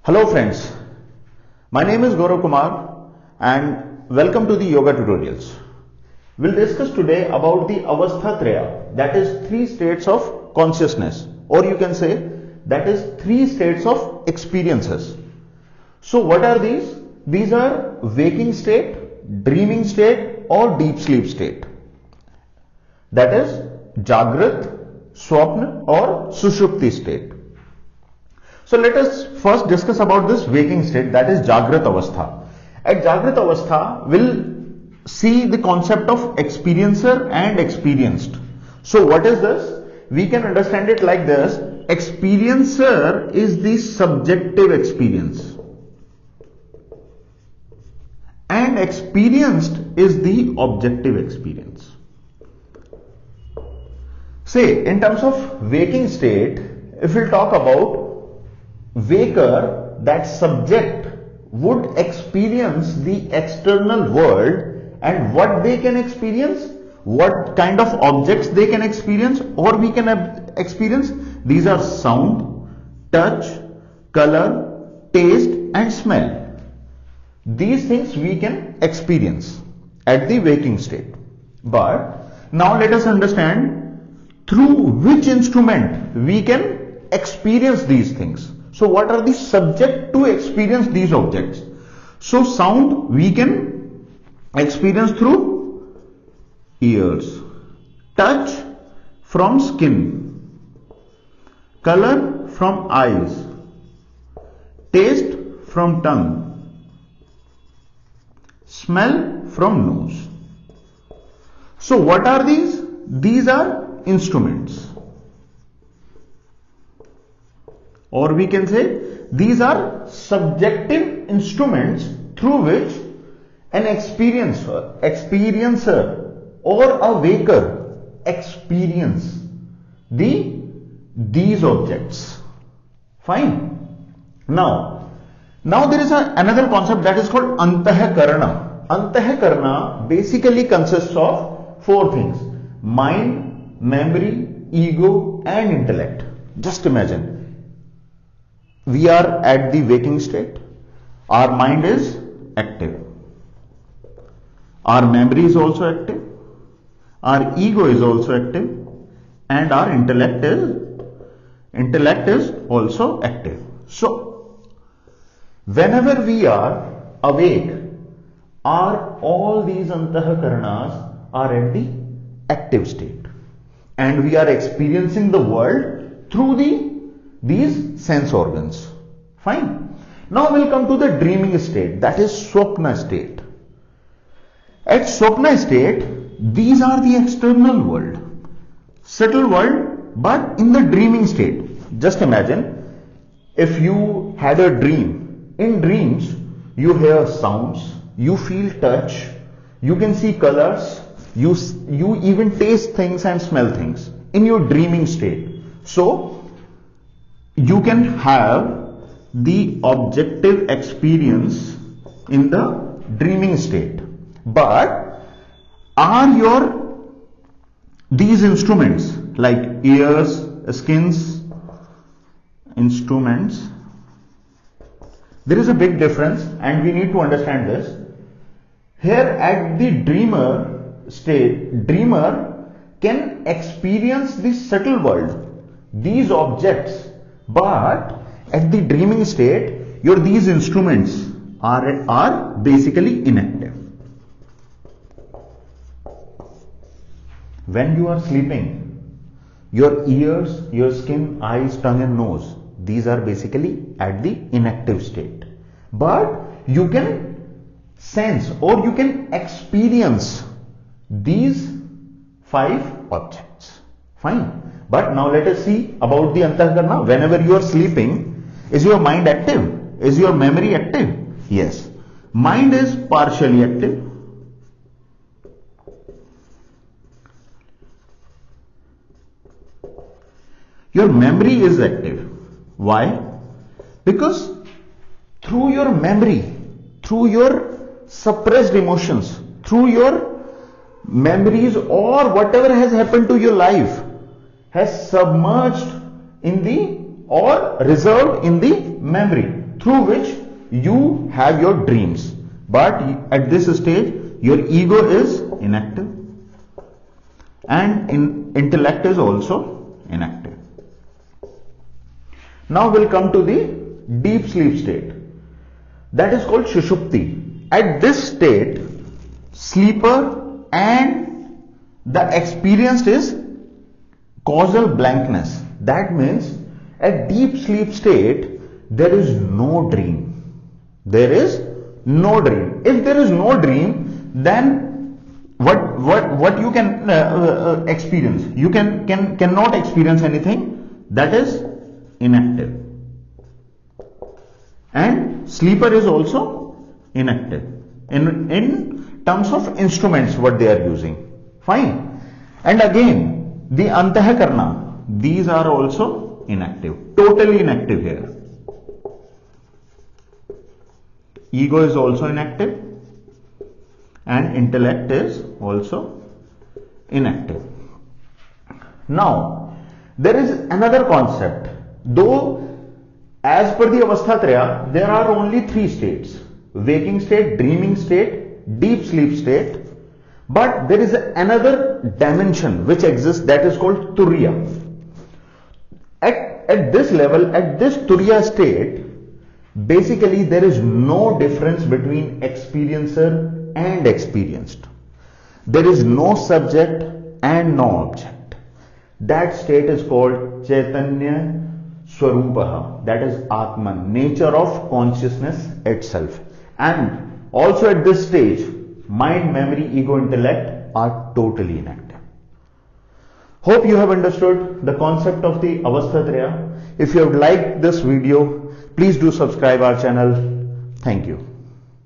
Hello friends, my name is Gaurav Kumar and welcome to the yoga tutorials. We'll discuss today about the Avasthā-traya, that is 3 states of consciousness, or you can say that is 3 states of experiences. So what are these? These are waking state, dreaming state or deep sleep state. That is Jagrata, Svapna or Sushupti state. So let us first discuss about this waking state, that is Jagrata Avastha. At Jagrata Avastha, we'll see the concept of experiencer and experienced. So what is this? We can understand it like this. Experiencer is the subjective experience and experienced is the objective experience. Say, in terms of waking state, if we'll talk about waker, that subject would experience the external world and what they can experience, what kind of objects they can experience or we can experience. These are sound, touch, color, taste and smell. These things we can experience at the waking state. But now let us understand through which instrument we can experience these things. So what are the subject to experience these objects? So sound we can experience through ears, touch from skin, color from eyes, taste from tongue, smell from nose. So what are these? These are instruments. Or we can say these are subjective instruments through which an experiencer or a waker experience these objects. Fine. Now there is another concept that is called Antah-karana. Antah-karana basically consists of 4 things: mind, memory, ego and intellect. Just imagine. We are at the waking state, our mind is active, our memory is also active, our ego is also active and our intellect is also active. So, whenever we are awake, all these antah-karanas are at the active state and we are experiencing the world through these sense organs. Fine. Now we'll come to the dreaming state, that is Svapna state. At Svapna state, these are the external world, subtle world, but in the dreaming state. Just imagine if you had a dream. In dreams, you hear sounds, you feel touch, you can see colors, you even taste things and smell things in your dreaming state. So you can have the objective experience in the dreaming state. But are these instruments like ears, skins, instruments? There is a big difference and we need to understand this. Here at the dreamer state, dreamer can experience the subtle world, these objects. But at the dreaming state, these instruments are basically inactive. When you are sleeping, your ears, your skin, eyes, tongue and nose, these are basically at the inactive state. But you can sense or you can experience these 5 objects. Fine. But now let us see about the Antah-karana. Whenever you are sleeping, is your mind active? Is your memory active? Yes. Mind is partially active. Your memory is active. Why? Because through your memory, through your suppressed emotions, through your memories or whatever has happened to your life, has submerged in the or reserved in the memory. through which you have your dreams. But at this stage, your ego is inactive and intellect is also inactive. Now we'll come to the deep sleep state. That is called Sushupti. At this state, sleeper and the experienced is causal blankness. That means at deep sleep state, there is no dream. There is no dream. If there is no dream, then what you can experience? You cannot experience anything. That is inactive. And sleeper is also inactive in terms of instruments what they are using. Fine. And again, the Antahakarana, these are also inactive, totally inactive here. Ego is also inactive and intellect is also inactive. Now, there is another concept. Though as per the Avasthā-traya, there are only three states: waking state, dreaming state, deep sleep state. But there is another dimension which exists, that is called Turiya. At this level, at this Turiya state, basically there is no difference between experiencer and experienced. There is no subject and no object. That state is called Chaitanya Swarupaha, that is Atman, nature of consciousness itself. And also at this stage, mind, memory, ego, intellect are totally inactive. Hope you have understood the concept of the Avasthā-traya. If you have liked this video, please do subscribe our channel. Thank you.